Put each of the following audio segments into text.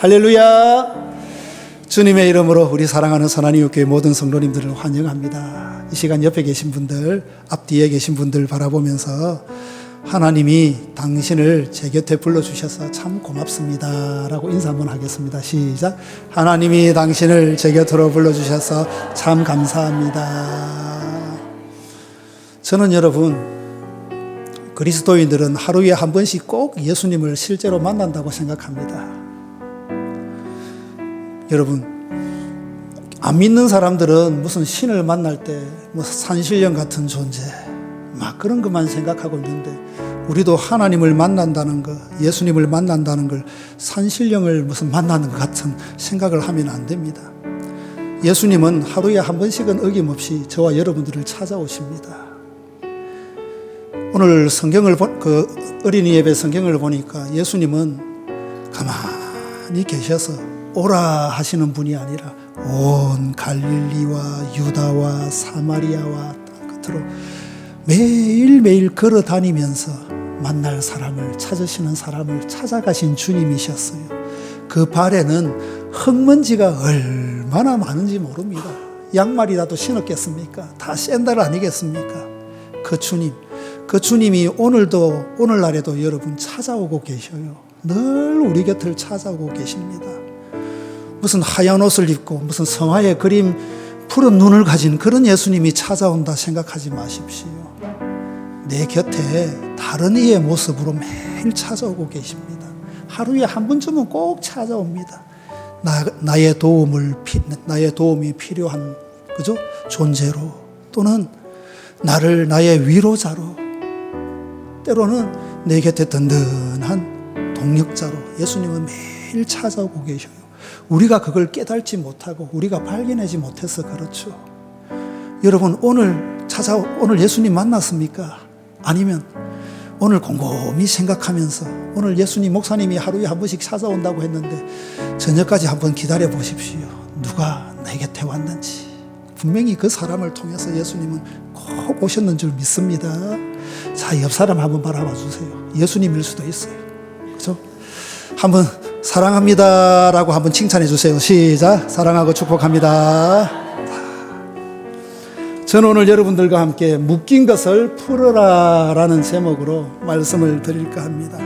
할렐루야. 주님의 이름으로 우리 사랑하는 선한이교회 모든 성도님들을 환영합니다. 이 시간 옆에 계신 분들, 앞뒤에 계신 분들 바라보면서 하나님이 당신을 제 곁에 불러주셔서 참 고맙습니다 라고 인사 한번 하겠습니다. 시작. 하나님이 당신을 제 곁으로 불러주셔서 참 감사합니다. 저는 여러분, 그리스도인들은 하루에 한 번씩 꼭 예수님을 실제로 만난다고 생각합니다. 여러분, 안 믿는 사람들은 무슨 신을 만날 때 뭐 산신령 같은 존재 막 그런 것만 생각하고 있는데, 우리도 하나님을 만난다는 것, 예수님을 만난다는 걸 산신령을 무슨 만나는 것 같은 생각을 하면 안 됩니다. 예수님은 하루에 한 번씩은 어김없이 저와 여러분들을 찾아오십니다. 오늘 성경을 어린이 예배 성경을 보니까 예수님은 가만히 계셔서 오라 하시는 분이 아니라 온 갈릴리와 유다와 사마리아와 땅 끝으로 매일매일 걸어 다니면서 만날 사람을, 찾으시는 사람을 찾아가신 주님이셨어요. 그 발에는 흙먼지가 얼마나 많은지 모릅니다. 양말이라도 신었겠습니까? 다 샌들 아니겠습니까? 그 주님이 오늘도, 오늘날에도 여러분 찾아오고 계셔요. 늘 우리 곁을 찾아오고 계십니다. 무슨 하얀 옷을 입고 무슨 성화의 그림, 푸른 눈을 가진 그런 예수님이 찾아온다 생각하지 마십시오. 내 곁에 다른 이의 모습으로 매일 찾아오고 계십니다. 하루에 한 번쯤은 꼭 찾아옵니다. 나의 도움이 필요한, 그죠? 존재로, 또는 나의 위로자로, 때로는 내 곁에 든든한 동력자로 예수님은 매일 찾아오고 계셔요. 우리가 그걸 깨달지 못하고 우리가 발견하지 못해서 그렇죠. 여러분, 오늘 예수님 만났습니까? 아니면 오늘 곰곰이 생각하면서, 오늘 예수님, 목사님이 하루에 한 번씩 찾아온다고 했는데 저녁까지 한번 기다려 보십시오. 누가 내 곁에 왔는지. 분명히 그 사람을 통해서 예수님은 꼭 오셨는 줄 믿습니다. 자, 옆 사람 한번 바라봐 주세요. 예수님일 수도 있어요. 그렇죠? 한번 사랑합니다 라고 한번 칭찬해 주세요. 시작. 사랑하고 축복합니다. 저는 오늘 여러분들과 함께 묶인 것을 풀어라 라는 제목으로 말씀을 드릴까 합니다.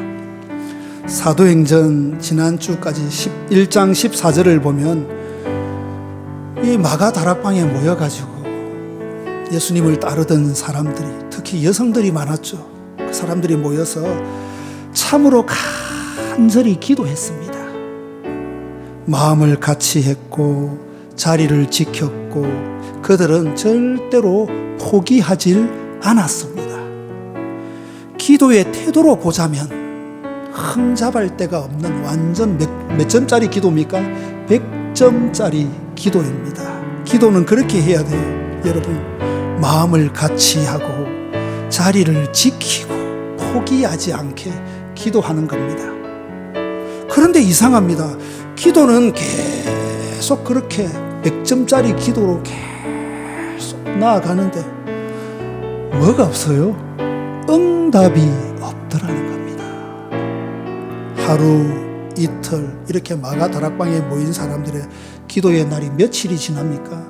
사도행전 지난주까지 1장 14절을 보면 이 마가 다락방에 모여가지고 예수님을 따르던 사람들이, 특히 여성들이 많았죠. 그 사람들이 모여서 참으로 간절히 기도했습니다. 마음을 같이 했고 자리를 지켰고 그들은 절대로 포기하질 않았습니다. 기도의 태도로 보자면 흠잡을 데가 없는 완전 몇 점짜리 기도입니까? 100점짜리 기도입니다. 기도는 그렇게 해야 돼요. 여러분, 마음을 같이 하고 자리를 지키고 포기하지 않게 기도하는 겁니다. 그런데 이상합니다. 기도는 계속 그렇게 100점짜리 기도로 계속 나아가는데 뭐가 없어요? 응답이 없더라는 겁니다. 하루, 이틀 이렇게 마가 다락방에 모인 사람들의 기도의 날이 며칠이 지납니까?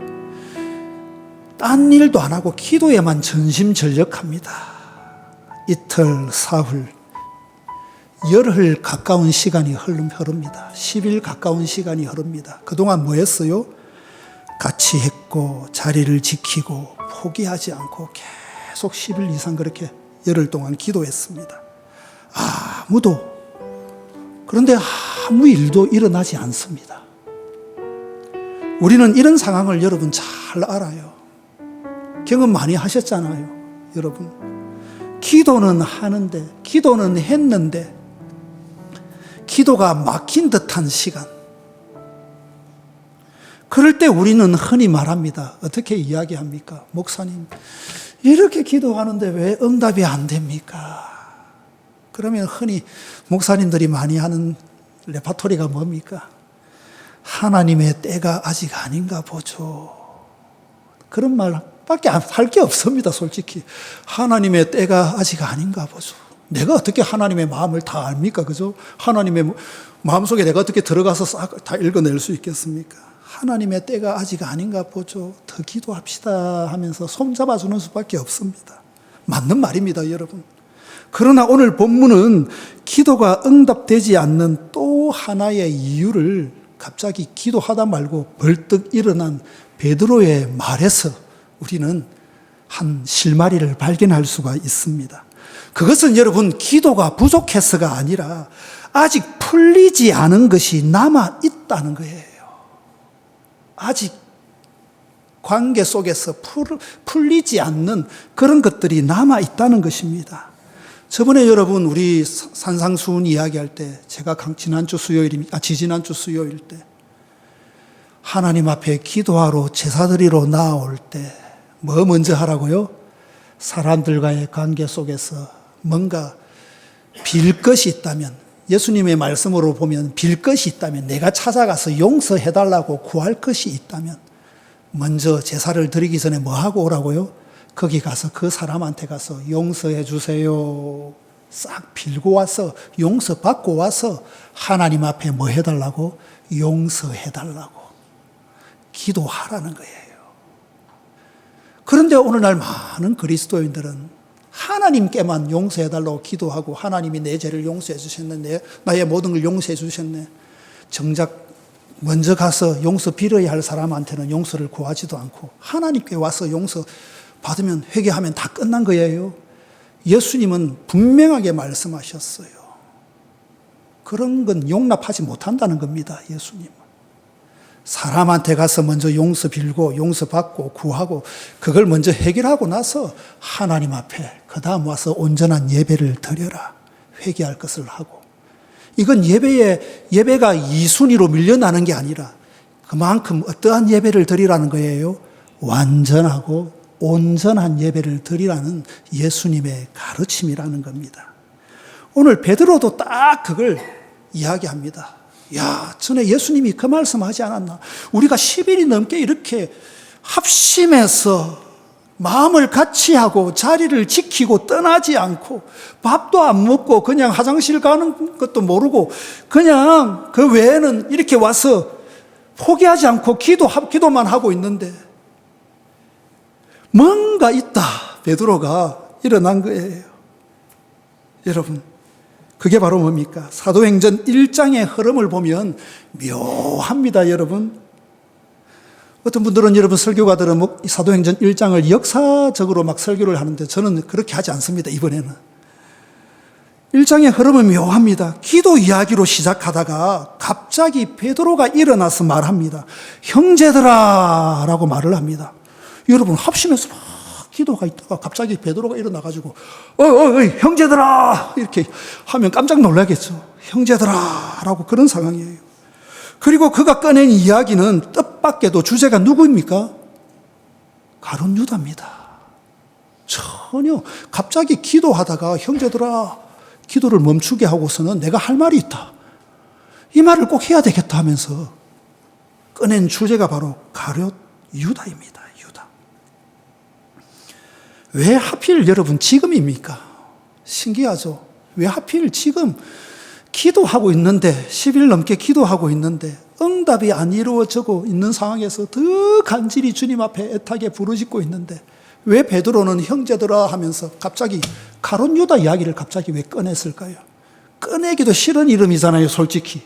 딴 일도 안 하고 기도에만 전심전력합니다. 이틀, 사흘, 열흘 가까운 시간이 흐릅니다. 10일 가까운 시간이 흐릅니다. 그동안 뭐 했어요? 같이 했고 자리를 지키고 포기하지 않고 계속 10일 이상 그렇게 열흘 동안 기도했습니다. 그런데 아무 일도 일어나지 않습니다. 우리는 이런 상황을 여러분 잘 알아요. 경험 많이 하셨잖아요. 여러분, 기도는 하는데, 기도는 했는데 기도가 막힌 듯한 시간, 그럴 때 우리는 흔히 말합니다. 어떻게 이야기합니까? 목사님, 이렇게 기도하는데 왜 응답이 안 됩니까? 그러면 흔히 목사님들이 많이 하는 레파토리가 뭡니까? 하나님의 때가 아직 아닌가 보죠. 그런 말밖에 할 게 없습니다. 솔직히 하나님의 때가 아직 아닌가 보죠. 내가 어떻게 하나님의 마음을 다 압니까? 그죠? 하나님의 마음속에 내가 어떻게 들어가서 싹 다 읽어낼 수 있겠습니까? 하나님의 때가 아직 아닌가 보죠. 더 기도합시다 하면서 손잡아주는 수밖에 없습니다. 맞는 말입니다, 여러분. 그러나 오늘 본문은 기도가 응답되지 않는 또 하나의 이유를 갑자기 기도하다 말고 벌떡 일어난 베드로의 말에서 우리는 한 실마리를 발견할 수가 있습니다. 그것은 여러분 기도가 부족해서가 아니라 아직 풀리지 않은 것이 남아 있다는 거예요. 아직 관계 속에서 풀리지 않는 그런 것들이 남아 있다는 것입니다. 저번에 여러분 우리 산상수훈 이야기할 때 제가 지지난주 수요일 때 하나님 앞에 기도하러 제사드리러 나올 때 뭐 먼저 하라고요? 사람들과의 관계 속에서 뭔가 빌 것이 있다면, 예수님의 말씀으로 보면 빌 것이 있다면, 내가 찾아가서 용서해달라고 구할 것이 있다면 먼저 제사를 드리기 전에 뭐 하고 오라고요? 거기 가서 그 사람한테 가서 용서해 주세요 싹 빌고 와서 용서받고 와서 하나님 앞에 뭐 해달라고? 용서해달라고 기도하라는 거예요. 그런데 오늘날 많은 그리스도인들은 하나님께만 용서해달라고 기도하고 하나님이 내 죄를 용서해 주셨네, 나의 모든 걸 용서해 주셨네, 정작 먼저 가서 용서 빌어야 할 사람한테는 용서를 구하지도 않고 하나님께 와서 용서 받으면 회개하면 다 끝난 거예요. 예수님은 분명하게 말씀하셨어요. 그런 건 용납하지 못한다는 겁니다. 예수님은. 사람한테 가서 먼저 용서 빌고 용서받고 구하고 그걸 먼저 해결하고 나서 하나님 앞에 그 다음 와서 온전한 예배를 드려라. 회개할 것을 하고. 이건 예배가 이순위로 밀려나는 게 아니라 그만큼 어떠한 예배를 드리라는 거예요? 완전하고 온전한 예배를 드리라는 예수님의 가르침이라는 겁니다. 오늘 베드로도 딱 그걸 이야기합니다. 야, 전에 예수님이 그 말씀하지 않았나? 우리가 10일이 넘게 이렇게 합심해서 마음을 같이 하고 자리를 지키고 떠나지 않고 밥도 안 먹고 그냥 화장실 가는 것도 모르고 그냥 그 외에는 이렇게 와서 포기하지 않고 기도만 하고 있는데 뭔가 있다. 베드로가 일어난 거예요. 여러분, 그게 바로 뭡니까? 사도행전 1장의 흐름을 보면 묘합니다, 여러분. 어떤 분들은 여러분 설교가들은 사도행전 1장을 역사적으로 막 설교를 하는데 저는 그렇게 하지 않습니다, 이번에는. 1장의 흐름은 묘합니다. 기도 이야기로 시작하다가 갑자기 베드로가 일어나서 말합니다. 형제들아 라고 말을 합니다. 여러분 합심해서 막 기도가 있다가 갑자기 베드로가 일어나가지고 형제들아 이렇게 하면 깜짝 놀라겠죠. 형제들아 라고 그런 상황이에요. 그리고 그가 꺼낸 이야기는 뜻밖에도 주제가 누구입니까? 가룟 유다입니다. 전혀 갑자기 기도하다가 형제들아 기도를 멈추게 하고서는 내가 할 말이 있다. 이 말을 꼭 해야 되겠다 하면서 꺼낸 주제가 바로 가룟 유다입니다. 유다. 왜 하필 여러분 지금입니까? 신기하죠? 왜 하필 지금 기도하고 있는데 10일 넘게 기도하고 있는데 응답이 안 이루어지고 있는 상황에서 더 간절히 주님 앞에 애타게 부르짖고 있는데 왜 베드로는 형제들아 하면서 갑자기 가룟 유다 이야기를 갑자기 왜 꺼냈을까요? 꺼내기도 싫은 이름이잖아요, 솔직히.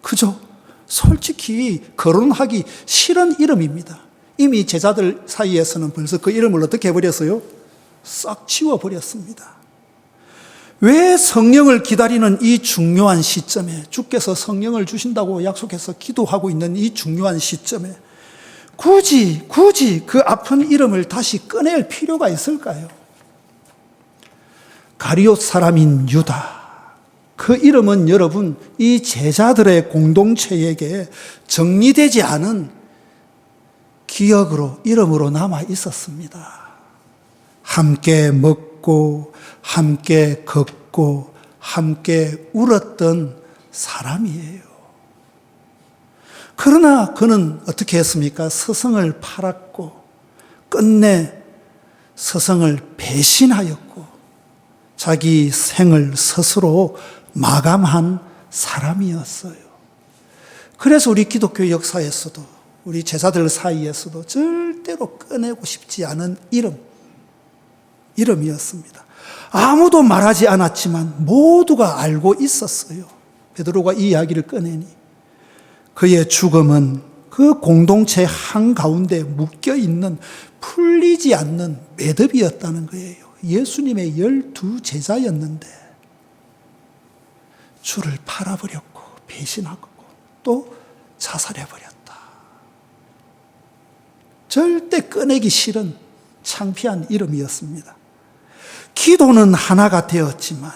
그죠? 솔직히 거론하기 싫은 이름입니다. 이미 제자들 사이에서는 벌써 그 이름을 어떻게 해버렸어요? 싹 지워버렸습니다. 왜 성령을 기다리는 이 중요한 시점에, 주께서 성령을 주신다고 약속해서 기도하고 있는 이 중요한 시점에 굳이 그 아픈 이름을 다시 꺼낼 필요가 있을까요? 가룟 사람인 유다. 그 이름은 여러분 이 제자들의 공동체에게 정리되지 않은 기억으로, 이름으로 남아 있었습니다. 함께 먹고 함께 걷고 함께 울었던 사람이에요. 그러나 그는 어떻게 했습니까? 스승을 팔았고 끝내 스승을 배신하였고 자기 생을 스스로 마감한 사람이었어요. 그래서 우리 기독교 역사에서도 우리 제자들 사이에서도 절대로 꺼내고 싶지 않은 이름이었습니다. 아무도 말하지 않았지만 모두가 알고 있었어요. 베드로가 이 이야기를 꺼내니 그의 죽음은 그 공동체 한가운데 묶여있는 풀리지 않는 매듭이었다는 거예요. 예수님의 12 제자였는데 주를 팔아버렸고 배신하고 또 자살해버렸다. 절대 꺼내기 싫은 창피한 이름이었습니다. 기도는 하나가 되었지만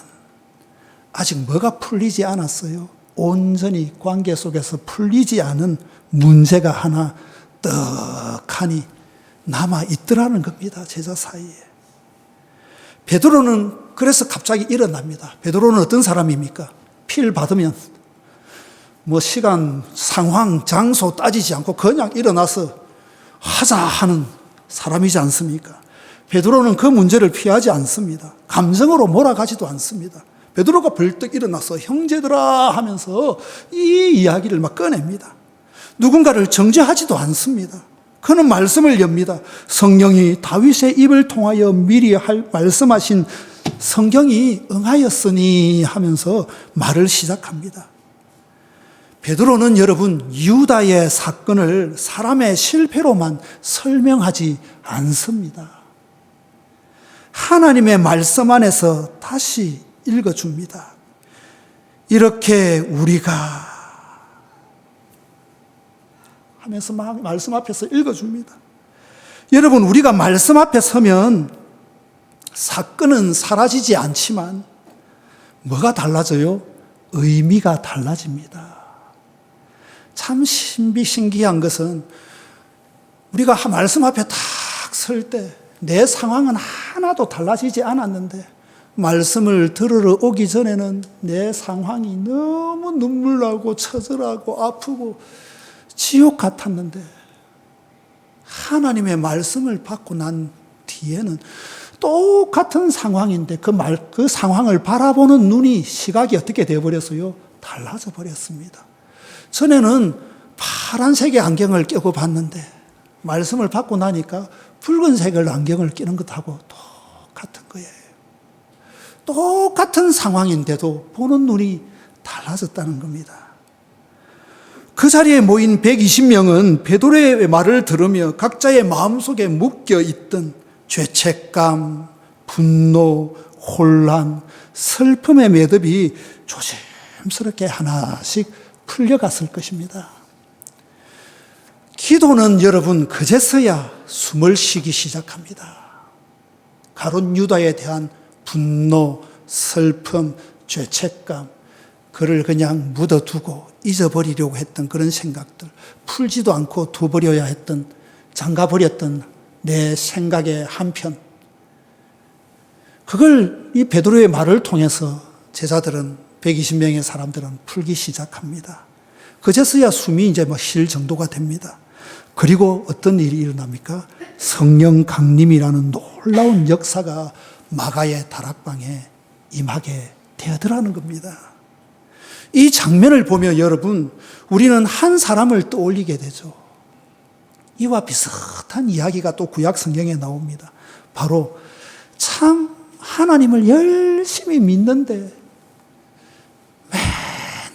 아직 뭐가 풀리지 않았어요. 온전히 관계 속에서 풀리지 않은 문제가 하나 떡하니 남아있더라는 겁니다. 제자 사이에. 베드로는 그래서 갑자기 일어납니다. 베드로는 어떤 사람입니까? 필 받으면 뭐 시간, 상황, 장소 따지지 않고 그냥 일어나서 하자 하는 사람이지 않습니까? 베드로는 그 문제를 피하지 않습니다. 감정으로 몰아가지도 않습니다. 베드로가 벌떡 일어나서 형제들아 하면서 이 이야기를 막 꺼냅니다. 누군가를 정죄하지도 않습니다. 그는 말씀을 엽니다. 성령이 다윗의 입을 통하여 미리 말씀하신 성경이 응하였으니 하면서 말을 시작합니다. 베드로는 여러분 유다의 사건을 사람의 실패로만 설명하지 않습니다. 하나님의 말씀 안에서 다시 읽어줍니다. 이렇게 우리가 하면서 막 말씀 앞에서 읽어줍니다. 여러분 우리가 말씀 앞에 서면 사건은 사라지지 않지만 뭐가 달라져요? 의미가 달라집니다. 참 신비신기한 것은 우리가 말씀 앞에 딱 설 때 내 상황은 하나도 달라지지 않았는데 말씀을 들으러 오기 전에는 내 상황이 너무 눈물나고 처절하고 아프고 지옥 같았는데 하나님의 말씀을 받고 난 뒤에는 똑같은 상황인데 그 상황을 바라보는 눈이 시각이 어떻게 되어버렸어요? 달라져 버렸습니다. 전에는 파란색의 안경을 끼고 봤는데 말씀을 받고 나니까 붉은색을 안경을 끼는 것하고 똑같은 거예요. 똑같은 상황인데도 보는 눈이 달라졌다는 겁니다. 그 자리에 모인 120명은 베드로의 말을 들으며 각자의 마음속에 묶여있던 죄책감, 분노, 혼란, 슬픔의 매듭이 조심스럽게 하나씩 풀려갔을 것입니다. 기도는 여러분 그제서야 숨을 쉬기 시작합니다. 가룟 유다에 대한 분노, 슬픔, 죄책감, 그를 그냥 묻어두고 잊어버리려고 했던 그런 생각들, 풀지도 않고 두버려야 했던, 잠가버렸던 내 생각의 한편, 그걸 이 베드로의 말을 통해서 제자들은 120명의 사람들은 풀기 시작합니다. 그제서야 숨이 이제 쉴 정도가 됩니다. 그리고 어떤 일이 일어납니까? 성령 강림이라는 놀라운 역사가 마가의 다락방에 임하게 되더라는 겁니다. 이 장면을 보며 여러분, 우리는 한 사람을 떠올리게 되죠. 이와 비슷한 이야기가 또 구약 성경에 나옵니다. 바로 참 하나님을 열심히 믿는데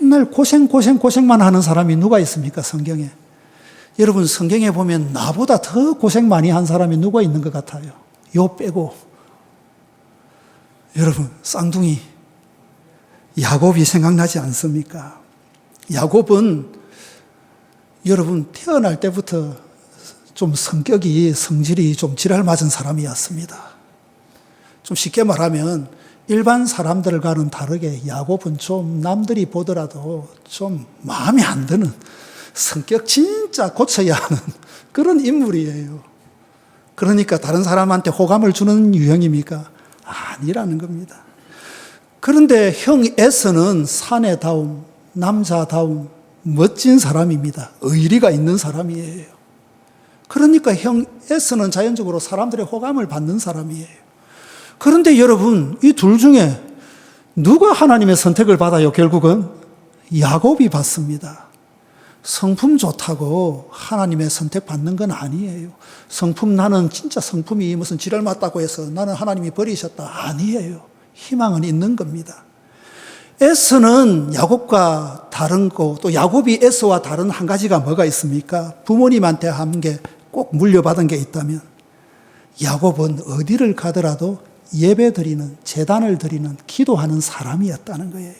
맨날 고생만 하는 사람이 누가 있습니까? 성경에. 여러분 성경에 보면 나보다 더 고생 많이 한 사람이 누가 있는 것 같아요? 요 빼고. 여러분 쌍둥이 야곱이 생각나지 않습니까? 야곱은 여러분 태어날 때부터 좀 성질이 좀 지랄 맞은 사람이었습니다. 좀 쉽게 말하면 일반 사람들과는 다르게 야곱은 좀 남들이 보더라도 좀 마음에 안 드는, 성격 진짜 고쳐야 하는 그런 인물이에요. 그러니까 다른 사람한테 호감을 주는 유형입니까? 아니라는 겁니다. 그런데 형 에서는 사내다움, 남자다움, 멋진 사람입니다. 의리가 있는 사람이에요. 그러니까 형 에서는 자연적으로 사람들의 호감을 받는 사람이에요. 그런데 여러분, 이 둘 중에 누가 하나님의 선택을 받아요, 결국은? 야곱이 받습니다. 성품 좋다고 하나님의 선택받는 건 아니에요. 성품, 나는 진짜 성품이 무슨 지랄 맞다고 해서 나는 하나님이 버리셨다. 아니에요. 희망은 있는 겁니다. 에서는 야곱과 다른 거, 또 야곱이 에서와 다른 한 가지가 뭐가 있습니까? 부모님한테 한 게 꼭 물려받은 게 있다면 야곱은 어디를 가더라도 예배 드리는, 제단을 드리는, 기도하는 사람이었다는 거예요.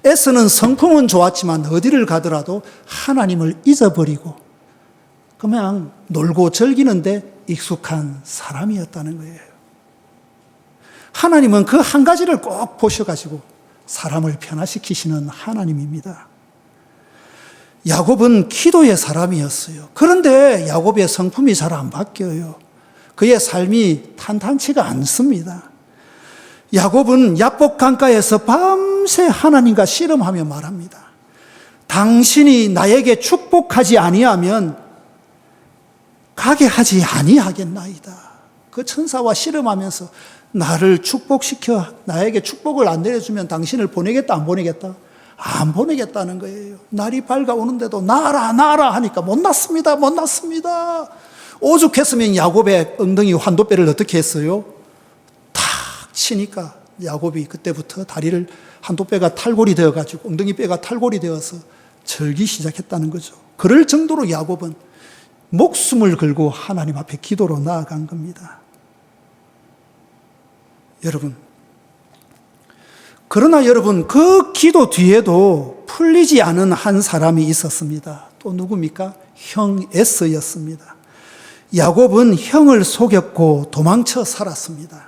에서는 성품은 좋았지만 어디를 가더라도 하나님을 잊어버리고 그냥 놀고 즐기는데 익숙한 사람이었다는 거예요. 하나님은 그 한 가지를 꼭 보셔가지고 사람을 변화시키시는 하나님입니다. 야곱은 기도의 사람이었어요. 그런데 야곱의 성품이 잘 안 바뀌어요. 그의 삶이 탄탄치가 않습니다. 야곱은 야복 강가에서 밤새 하나님과 씨름하며 말합니다. 당신이 나에게 축복하지 아니하면 가게 하지 아니하겠나이다. 그 천사와 씨름하면서 나를 축복시켜 나에게 축복을 안 내려주면 당신을 보내겠다 안 보내겠다? 안 보내겠다는 거예요. 날이 밝아오는데도 나라 나라 하니까 못 났습니다. 못 났습니다. 오죽했으면 야곱의 엉덩이 환도뼈를 어떻게 했어요? 탁 치니까 야곱이 그때부터 다리를 한도뼈가 탈골이 되어가지고 엉덩이 뼈가 탈골이 되어서 절기 시작했다는 거죠. 그럴 정도로 야곱은 목숨을 걸고 하나님 앞에 기도로 나아간 겁니다. 여러분, 그러나 여러분 그 기도 뒤에도 풀리지 않은 한 사람이 있었습니다. 또 누굽니까? 형 에서였습니다. 야곱은 형을 속였고 도망쳐 살았습니다.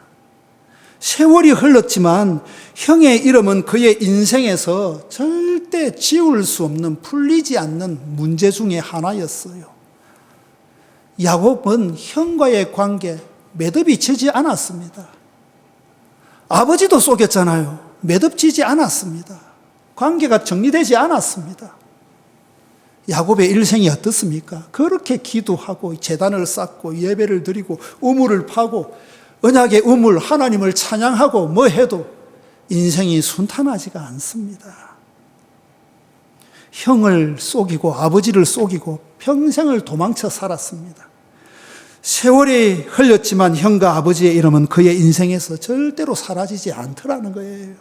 세월이 흘렀지만 형의 이름은 그의 인생에서 절대 지울 수 없는, 풀리지 않는 문제 중에 하나였어요. 야곱은 형과의 관계 매듭이 지지 않았습니다. 아버지도 속였잖아요. 매듭지지 않았습니다. 관계가 정리되지 않았습니다. 야곱의 일생이 어떻습니까? 그렇게 기도하고 제단을 쌓고 예배를 드리고 우물을 파고 언약의 우물 하나님을 찬양하고 뭐 해도 인생이 순탄하지가 않습니다. 형을 속이고 아버지를 속이고 평생을 도망쳐 살았습니다. 세월이 흘렸지만 형과 아버지의 이름은 그의 인생에서 절대로 사라지지 않더라는 거예요.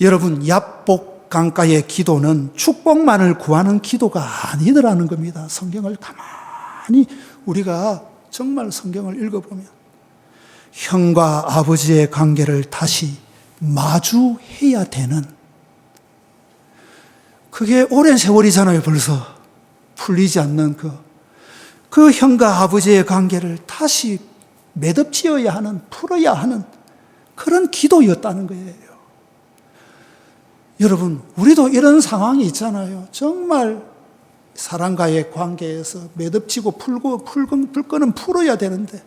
여러분, 야복 강가의 기도는 축복만을 구하는 기도가 아니더라는 겁니다. 성경을 가만히 우리가 정말 성경을 읽어보면 형과 아버지의 관계를 다시 마주해야 되는, 그게 오랜 세월이잖아요. 벌써 풀리지 않는 그 형과 아버지의 관계를 다시 매듭지어야 하는, 풀어야 하는 그런 기도였다는 거예요. 여러분, 우리도 이런 상황이 있잖아요. 정말 사람과의 관계에서 매듭지고 풀거는 풀어야 되는데,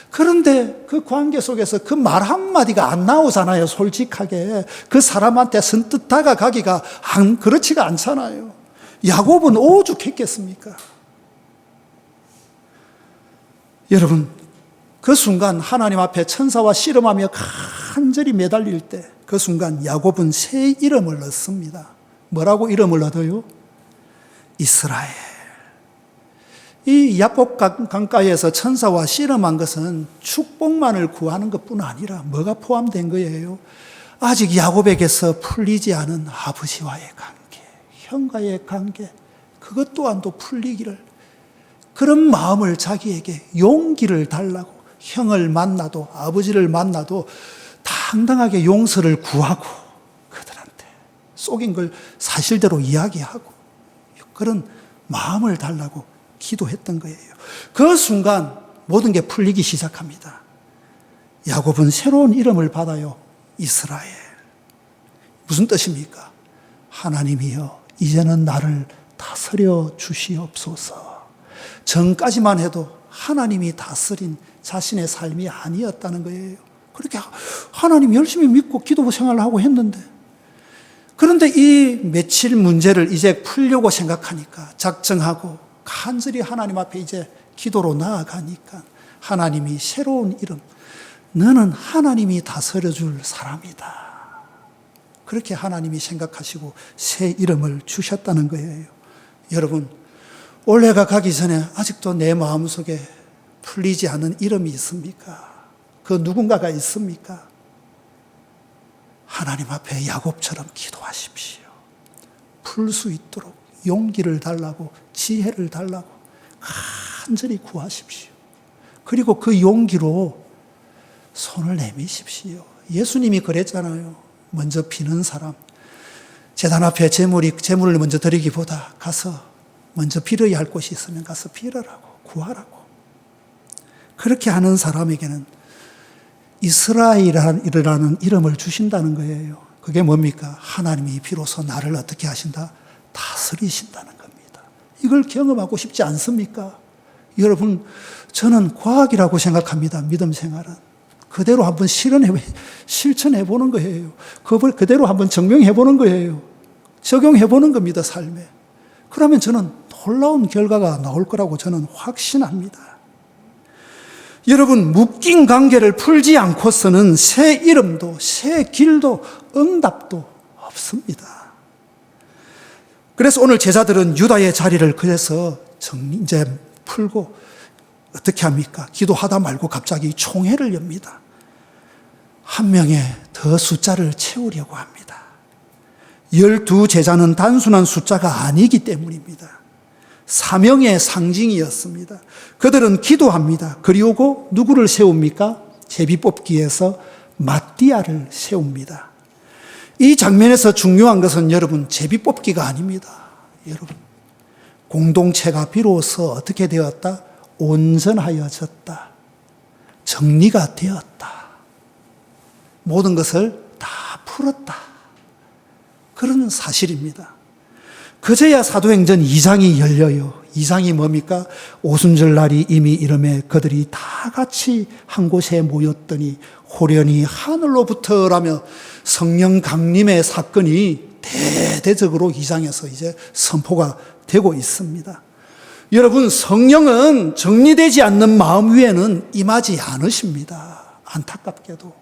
그런데 그 관계 속에서 그 말 한마디가 안 나오잖아요. 솔직하게 그 사람한테 선뜻 다가가기가 그렇지가 않잖아요. 야곱은 오죽했겠습니까? 여러분, 그 순간 하나님 앞에 천사와 씨름하며 간절히 매달릴 때 그 순간 야곱은 새 이름을 얻습니다. 뭐라고 이름을 얻어요? 이스라엘. 이 야복 강가에서 천사와 씨름한 것은 축복만을 구하는 것뿐 아니라 뭐가 포함된 거예요? 아직 야곱에게서 풀리지 않은 아버지와의 관계, 형과의 관계, 그것 또한도 풀리기를, 그런 마음을 자기에게 용기를 달라고, 형을 만나도 아버지를 만나도 당당하게 용서를 구하고 그들한테 속인 걸 사실대로 이야기하고 그런 마음을 달라고 기도했던 거예요. 그 순간 모든 게 풀리기 시작합니다. 야곱은 새로운 이름을 받아요. 이스라엘. 무슨 뜻입니까? 하나님이여, 이제는 나를 다스려 주시옵소서. 전까지만 해도 하나님이 다스린 자신의 삶이 아니었다는 거예요. 그렇게 하나님 열심히 믿고 기도 생활을 하고 했는데, 그런데 이 며칠 문제를 이제 풀려고 생각하니까 작정하고 간절히 하나님 앞에 이제 기도로 나아가니까 하나님이 새로운 이름, 너는 하나님이 다스려 줄 사람이다. 그렇게 하나님이 생각하시고 새 이름을 주셨다는 거예요. 여러분, 올해가 가기 전에 아직도 내 마음속에 풀리지 않은 이름이 있습니까? 그 누군가가 있습니까? 하나님 앞에 야곱처럼 기도하십시오. 풀 수 있도록 용기를 달라고, 지혜를 달라고 간절히 구하십시오. 그리고 그 용기로 손을 내미십시오. 예수님이 그랬잖아요. 먼저 비는 사람, 제단 앞에 제물을 먼저 드리기보다 가서 먼저 빌어야 할 곳이 있으면 가서 빌어라고, 구하라고. 그렇게 하는 사람에게는 이스라엘이라는 이름을 주신다는 거예요. 그게 뭡니까? 하나님이 비로소 나를 어떻게 하신다? 다스리신다는 겁니다. 이걸 경험하고 싶지 않습니까? 여러분, 저는 과학이라고 생각합니다. 믿음 생활은. 그대로 한번 실천해 보는 거예요. 그걸 그대로 한번 증명해 보는 거예요. 적용해 보는 겁니다, 삶에. 그러면 저는 놀라운 결과가 나올 거라고 저는 확신합니다. 여러분, 묶인 관계를 풀지 않고서는 새 이름도, 새 길도, 응답도 없습니다. 그래서 오늘 제자들은 유다의 자리를 그래서 이제 풀고 어떻게 합니까? 기도하다 말고 갑자기 총회를 엽니다. 한 명의 더 숫자를 채우려고 합니다. 12 제자는 단순한 숫자가 아니기 때문입니다. 사명의 상징이었습니다. 그들은 기도합니다. 그리고 누구를 세웁니까? 제비뽑기에서 마띠아를 세웁니다. 이 장면에서 중요한 것은 여러분, 제비뽑기가 아닙니다. 여러분, 공동체가 비로소 어떻게 되었다? 온전하여졌다. 정리가 되었다. 모든 것을 다 풀었다. 그런 사실입니다. 그제야 사도행전 2장이 열려요. 2장이 뭡니까? 오순절 날이 이미 이름에 그들이 다 같이 한 곳에 모였더니 호련히 하늘로부터라며 성령 강림의 사건이 대대적으로 2장에서 이제 선포가 되고 있습니다. 여러분, 성령은 정리되지 않는 마음 위에는 임하지 않으십니다. 안타깝게도.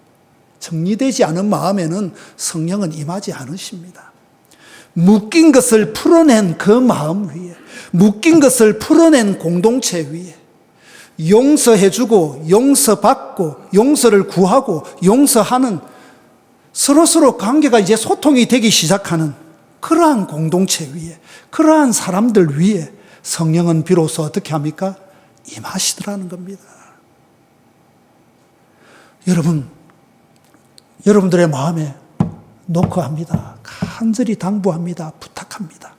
정리되지 않은 마음에는 성령은 임하지 않으십니다. 묶인 것을 풀어낸 그 마음 위에, 묶인 것을 풀어낸 공동체 위에 용서해주고 용서받고 용서를 구하고 용서하는 서로서로 관계가 이제 소통이 되기 시작하는 그러한 공동체 위에, 그러한 사람들 위에 성령은 비로소 어떻게 합니까? 임하시더라는 겁니다. 여러분, 여러분들의 마음에 놓고 합니다. 간절히 당부합니다. 부탁합니다.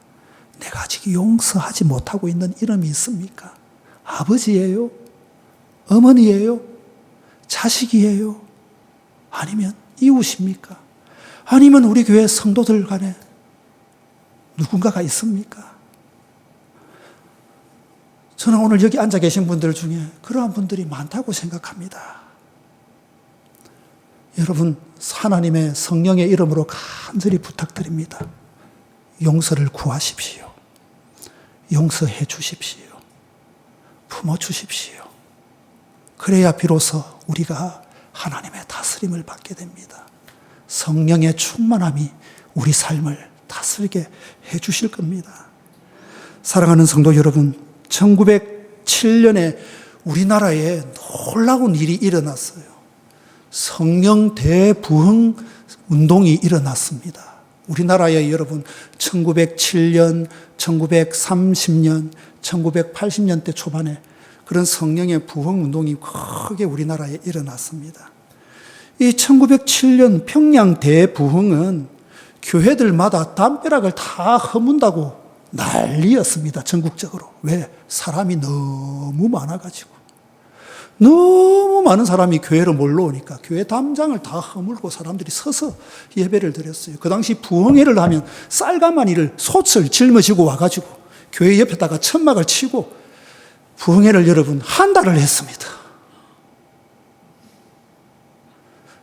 내가 아직 용서하지 못하고 있는 이름이 있습니까? 아버지예요? 어머니예요? 자식이에요? 아니면 이웃입니까? 아니면 우리 교회 성도들 간에 누군가가 있습니까? 저는 오늘 여기 앉아 계신 분들 중에 그러한 분들이 많다고 생각합니다. 여러분, 하나님의 성령의 이름으로 간절히 부탁드립니다. 용서를 구하십시오. 용서해 주십시오. 품어 주십시오. 그래야 비로소 우리가 하나님의 다스림을 받게 됩니다. 성령의 충만함이 우리 삶을 다스리게 해 주실 겁니다. 사랑하는 성도 여러분, 1907년에 우리나라에 놀라운 일이 일어났어요. 성령 대부흥 운동이 일어났습니다. 우리나라에 여러분 1907년, 1930년, 1980년대 초반에 그런 성령의 부흥 운동이 크게 우리나라에 일어났습니다. 이 1907년 평양 대부흥은 교회들마다 담벼락을 다 허문다고 난리였습니다. 전국적으로. 왜? 사람이 너무 많아가지고. 너무 많은 사람이 교회로 몰려오니까 교회 담장을 다 허물고 사람들이 서서 예배를 드렸어요. 그 당시 부흥회를 하면 쌀가마니를 솥을 짊어지고 와가지고 교회 옆에다가 천막을 치고 부흥회를 여러분 한 달을 했습니다.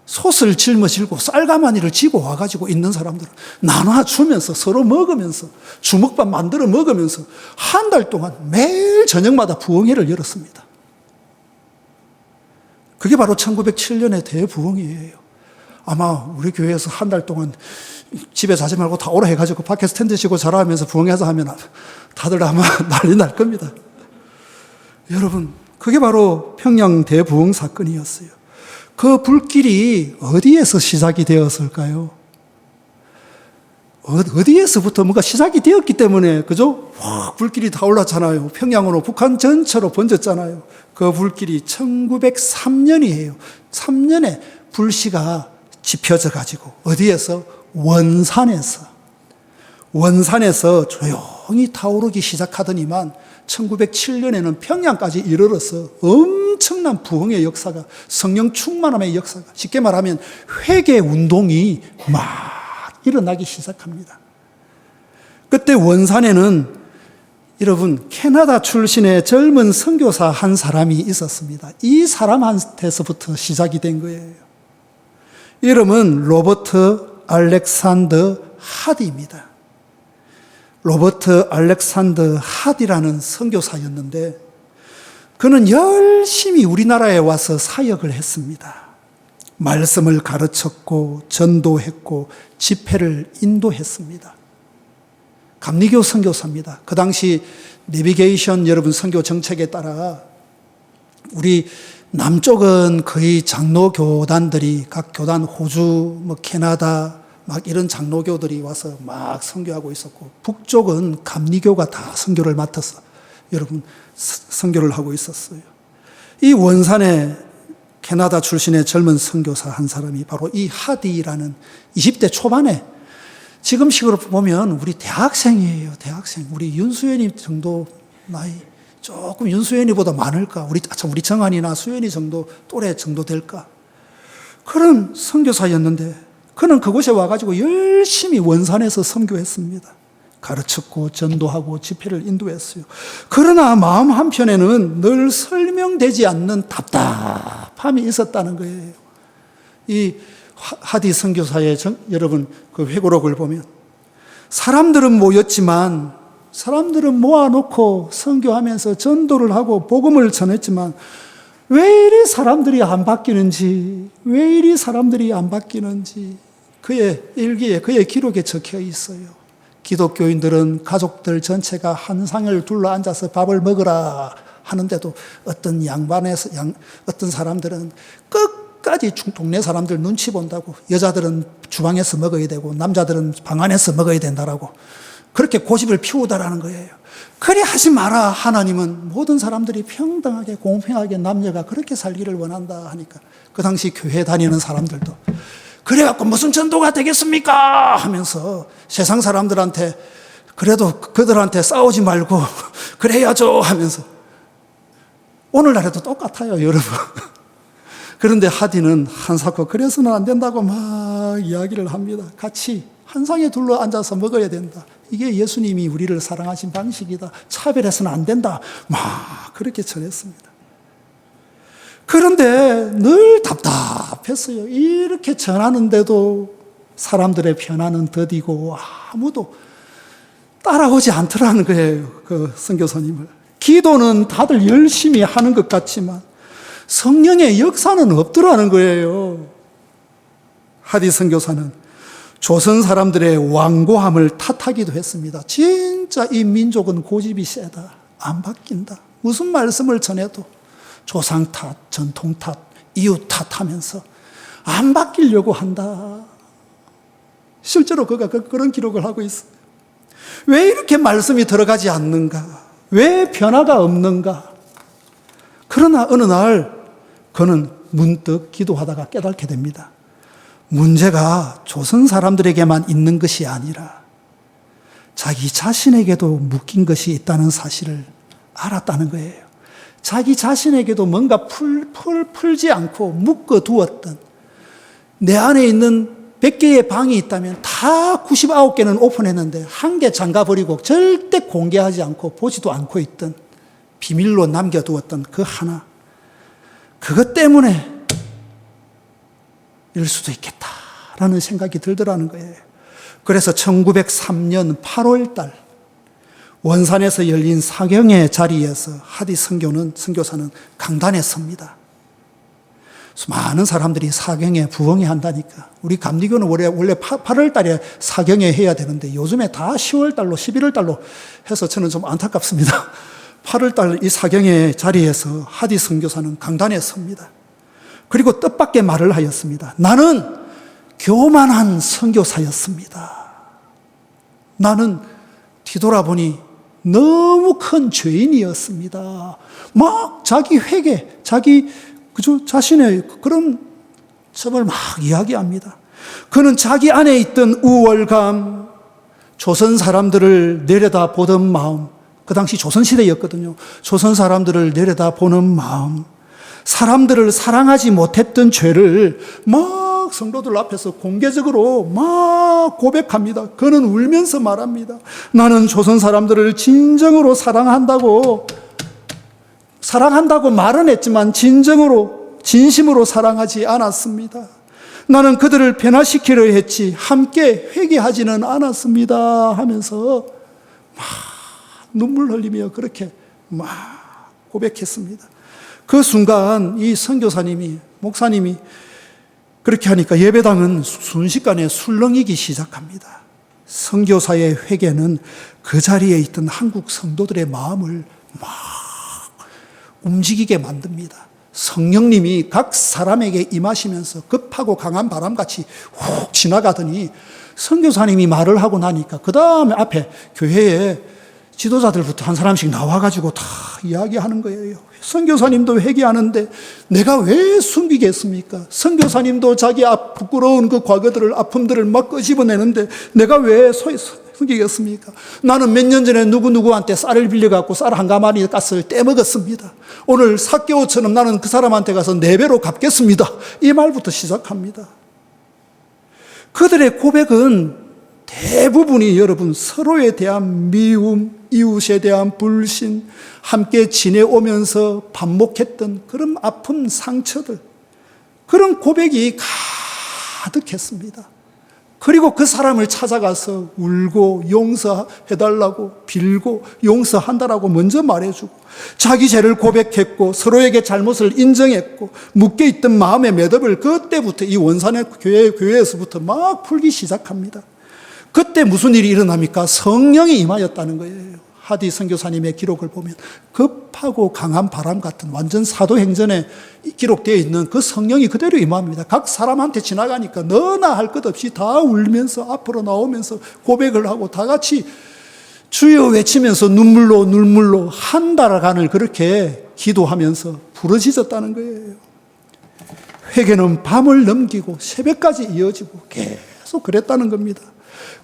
솥을 짊어지고 쌀가마니를 지고 와가지고 있는 사람들은 나눠주면서 서로 먹으면서 주먹밥 만들어 먹으면서 한 달 동안 매일 저녁마다 부흥회를 열었습니다. 그게 바로 1907년의 대부흥이에요. 아마 우리 교회에서 한 달 동안 집에 자지 말고 다 오라 해가지고 밖에서 텐트 치고 자라 하면서 부흥해서 하면 다들 아마 난리 날 겁니다. 여러분, 그게 바로 평양 대부흥 사건이었어요. 그 불길이 어디에서 시작이 되었을까요? 어디에서부터 뭔가 시작이 되었기 때문에, 그죠? 확 불길이 다 올랐잖아요. 평양으로, 북한 전체로 번졌잖아요. 그 불길이 1903년이에요. 3년에 불씨가 지펴져 가지고, 어디에서? 원산에서 조용히 타오르기 시작하더니만 1907년에는 평양까지 이르러서 엄청난 부흥의 역사가, 성령 충만함의 역사가, 쉽게 말하면 회개 운동이 막 일어나기 시작합니다. 그때 원산에는 여러분 캐나다 출신의 젊은 선교사 한 사람이 있었습니다. 이 사람한테서부터 시작이 된 거예요. 이름은 로버트 알렉산더 하디입니다. 로버트 알렉산더 하디라는 선교사였는데 그는 열심히 우리나라에 와서 사역을 했습니다. 말씀을 가르쳤고 전도했고 집회를 인도했습니다. 감리교 선교사입니다. 그 당시 내비게이션 여러분 선교 정책에 따라 우리 남쪽은 거의 장로교단들이 각 교단 호주, 캐나다 막 이런 장로교들이 와서 막 선교하고 있었고 북쪽은 감리교가 다 선교를 맡아서 여러분 선교를 하고 있었어요. 이 원산에 캐나다 출신의 젊은 선교사 한 사람이 바로 이 하디라는 20대 초반에 지금식으로 보면 우리 대학생이에요. 대학생. 우리 윤수연이 정도 나이 조금 윤수연이보다 많을까? 우리 정한이나 수연이 정도 또래 정도 될까? 그런 선교사였는데 그는 그곳에 와가지고 열심히 원산에서 선교했습니다. 가르쳤고 전도하고 집회를 인도했어요. 그러나 마음 한편에는 늘 설명되지 않는 답답함이 있었다는 거예요. 이 하디 선교사의 여러분 그 회고록을 보면 사람들은 모였지만 사람들은 모아놓고 선교하면서 전도를 하고 복음을 전했지만 왜 이리 사람들이 안 바뀌는지 그의 일기에 그의 기록에 적혀 있어요. 기독교인들은 가족들 전체가 한 상을 둘러 앉아서 밥을 먹으라 하는데도 어떤 어떤 사람들은 끝까지 동네 사람들 눈치 본다고 여자들은 주방에서 먹어야 되고 남자들은 방 안에서 먹어야 된다라고 그렇게 고집을 피우다라는 거예요. 그래 하지 마라. 하나님은 모든 사람들이 평등하게 공평하게 남녀가 그렇게 살기를 원한다 하니까 그 당시 교회 다니는 사람들도 그래갖고 무슨 전도가 되겠습니까? 하면서 세상 사람들한테 그래도 그들한테 싸우지 말고 그래야죠 하면서 오늘날에도 똑같아요, 여러분. 그런데 하디는 한사코 그래서는 안 된다고 막 이야기를 합니다. 같이 한 상에 둘러 앉아서 먹어야 된다. 이게 예수님이 우리를 사랑하신 방식이다. 차별해서는 안 된다. 막 그렇게 전했습니다. 그런데 늘 답답했어요. 이렇게 전하는데도 사람들의 편안은 더디고 아무도 따라오지 않더라는 거예요. 그 선교사님을. 기도는 다들 열심히 하는 것 같지만 성령의 역사는 없더라는 거예요. 하디 선교사는 조선 사람들의 완고함을 탓하기도 했습니다. 진짜 이 민족은 고집이 세다. 안 바뀐다. 무슨 말씀을 전해도 조상 탓, 전통 탓, 이웃 탓하면서 안 바뀌려고 한다. 실제로 그가 그런 기록을 하고 있어요. 왜 이렇게 말씀이 들어가지 않는가? 왜 변화가 없는가? 그러나 어느 날 그는 문득 기도하다가 깨닫게 됩니다. 문제가 조선 사람들에게만 있는 것이 아니라 자기 자신에게도 묶인 것이 있다는 사실을 알았다는 거예요. 자기 자신에게도 뭔가 풀지 않고 묶어두었던 내 안에 있는 100개의 방이 있다면 다 99개는 오픈했는데 한 개 잠가버리고 절대 공개하지 않고 보지도 않고 있던 비밀로 남겨두었던 그 하나, 그것 때문에 일 수도 있겠다라는 생각이 들더라는 거예요. 그래서 1903년 8월 달 원산에서 열린 사경의 자리에서 하디 선교사는 강단에 섭니다. 많은 사람들이 사경에 부흥회 한다니까. 우리 감리교는 원래 8월 달에 사경회 해야 되는데 요즘에 다 10월 달로 11월 달로 해서 저는 좀 안타깝습니다. 8월 달 이 사경회 자리에서 하디 선교사는 강단에 섭니다. 그리고 뜻밖의 말을 하였습니다. 나는 교만한 선교사였습니다. 나는 뒤돌아보니 너무 큰 죄인이었습니다. 막 자기 회개, 자신의 그런 점을 막 이야기합니다. 그는 자기 안에 있던 우월감, 조선 사람들을 내려다보던 마음, 그 당시 조선시대였거든요. 조선 사람들을 내려다보는 마음, 사람들을 사랑하지 못했던 죄를 막 성도들 앞에서 공개적으로 막 고백합니다. 그는 울면서 말합니다. 나는 조선 사람들을 진정으로 사랑한다고 말은 했지만 진심으로 사랑하지 않았습니다. 나는 그들을 변화시키려 했지 함께 회개하지는 않았습니다 하면서 막 눈물 흘리며 그렇게 막 고백했습니다. 그 순간 이 목사님이 그렇게 하니까 예배당은 순식간에 술렁이기 시작합니다. 선교사의 회개는 그 자리에 있던 한국 성도들의 마음을 막 움직이게 만듭니다. 성령님이 각 사람에게 임하시면서 급하고 강한 바람같이 훅 지나가더니 선교사님이 말을 하고 나니까 그 다음에 앞에 교회에 지도자들부터 한 사람씩 나와가지고 다 이야기하는 거예요. 선교사님도 회개하는데 내가 왜 숨기겠습니까? 선교사님도 자기 부끄러운 그 과거들을, 아픔들을 막 끄집어내는데 내가 왜 숨기겠습니까? 나는 몇 년 전에 누구누구한테 쌀을 빌려갖고 쌀 한 가마니 값을 떼먹었습니다. 오늘 삭개오처럼 나는 그 사람한테 가서 4배로 갚겠습니다. 이 말부터 시작합니다. 그들의 고백은 대부분이 여러분 서로에 대한 미움, 이웃에 대한 불신, 함께 지내오면서 반복했던 그런 아픔, 상처들, 그런 고백이 가득했습니다. 그리고 그 사람을 찾아가서 울고 용서해달라고 빌고 용서한다라고 먼저 말해주고 자기 죄를 고백했고 서로에게 잘못을 인정했고 묶여있던 마음의 매듭을 그때부터 이 원산의 교회에서부터 막 풀기 시작합니다. 그때 무슨 일이 일어납니까? 성령이 임하였다는 거예요. 하디 선교사님의 기록을 보면 급하고 강한 바람 같은 완전 사도행전에 기록되어 있는 그 성령이 그대로 임합니다. 각 사람한테 지나가니까 너나 할 것 없이 다 울면서 앞으로 나오면서 고백을 하고 다 같이 주여 외치면서 눈물로 한 달간을 그렇게 기도하면서 부르짖었다는 거예요. 회개는 밤을 넘기고 새벽까지 이어지고 계속 그랬다는 겁니다.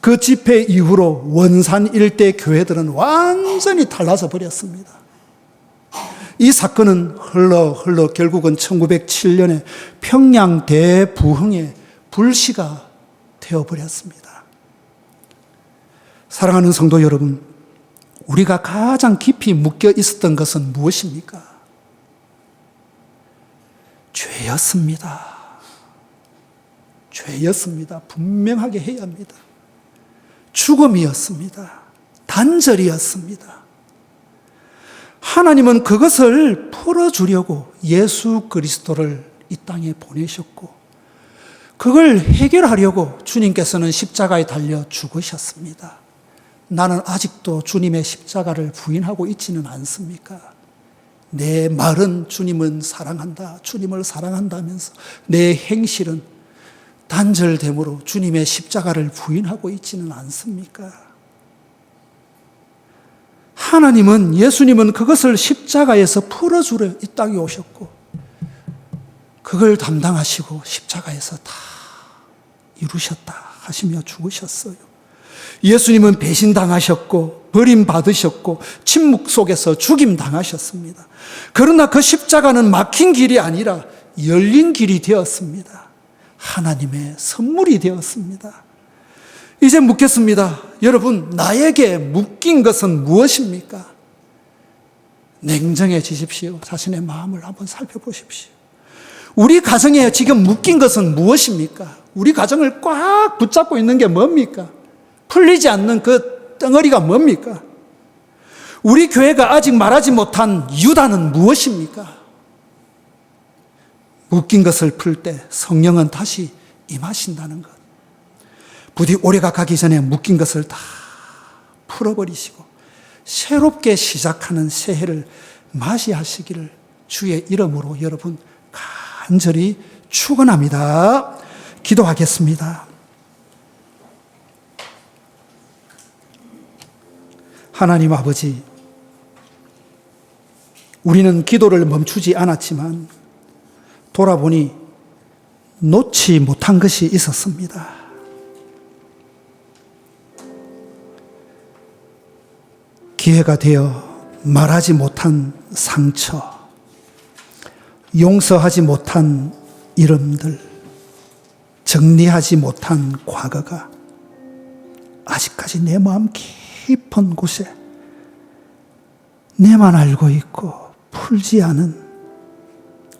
그 집회 이후로 원산 일대 교회들은 완전히 달라져 버렸습니다. 이 사건은 흘러 결국은 1907년에 평양 대부흥의 불씨가 되어버렸습니다. 사랑하는 성도 여러분, 우리가 가장 깊이 묶여 있었던 것은 무엇입니까? 죄였습니다. 분명하게 해야 합니다. 죽음이었습니다. 단절이었습니다. 하나님은 그것을 풀어주려고 예수 그리스도를 이 땅에 보내셨고 그걸 해결하려고 주님께서는 십자가에 달려 죽으셨습니다. 나는 아직도 주님의 십자가를 부인하고 있지는 않습니까? 내 말은 주님을 사랑한다면서 내 행실은 단절됨으로 주님의 십자가를 부인하고 있지는 않습니까? 하나님은, 예수님은 그것을 십자가에서 풀어주려 이 땅에 오셨고 그걸 담당하시고 십자가에서 다 이루셨다 하시며 죽으셨어요. 예수님은 배신당하셨고 버림받으셨고 침묵 속에서 죽임당하셨습니다. 그러나 그 십자가는 막힌 길이 아니라 열린 길이 되었습니다. 하나님의 선물이 되었습니다. 이제 묻겠습니다. 여러분, 나에게 묶인 것은 무엇입니까? 냉정해지십시오. 자신의 마음을 한번 살펴보십시오. 우리 가정에 지금 묶인 것은 무엇입니까? 우리 가정을 꽉 붙잡고 있는 게 뭡니까? 풀리지 않는 그 덩어리가 뭡니까? 우리 교회가 아직 말하지 못한 유다는 무엇입니까? 묶인 것을 풀 때 성령은 다시 임하신다는 것. 부디 올해가 가기 전에 묶인 것을 다 풀어버리시고 새롭게 시작하는 새해를 맞이하시기를 주의 이름으로 여러분 간절히 축원합니다. 기도하겠습니다. 하나님 아버지, 우리는 기도를 멈추지 않았지만 돌아보니 놓지 못한 것이 있었습니다. 기회가 되어 말하지 못한 상처, 용서하지 못한 이름들, 정리하지 못한 과거가 아직까지 내 마음 깊은 곳에 내만 알고 있고 풀지 않은,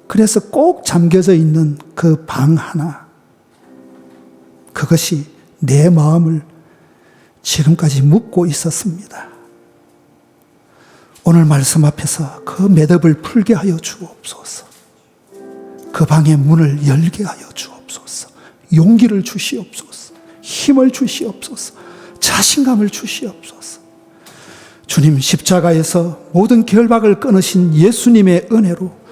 그래서 꼭 잠겨져 있는 그 방 하나, 그것이 내 마음을 지금까지 묶고 있었습니다. 오늘 말씀 앞에서 그 매듭을 풀게 하여 주옵소서. 그 방의 문을 열게 하여 주옵소서. 용기를 주시옵소서. 힘을 주시옵소서. 자신감을 주시옵소서. 주님, 십자가에서 모든 결박을 끊으신 예수님의 은혜로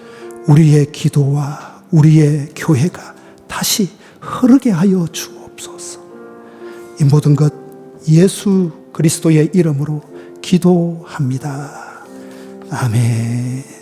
우리의 기도와 우리의 교회가 다시 흐르게 하여 주옵소서. 이 모든 것 예수 그리스도의 이름으로 기도합니다. 아멘.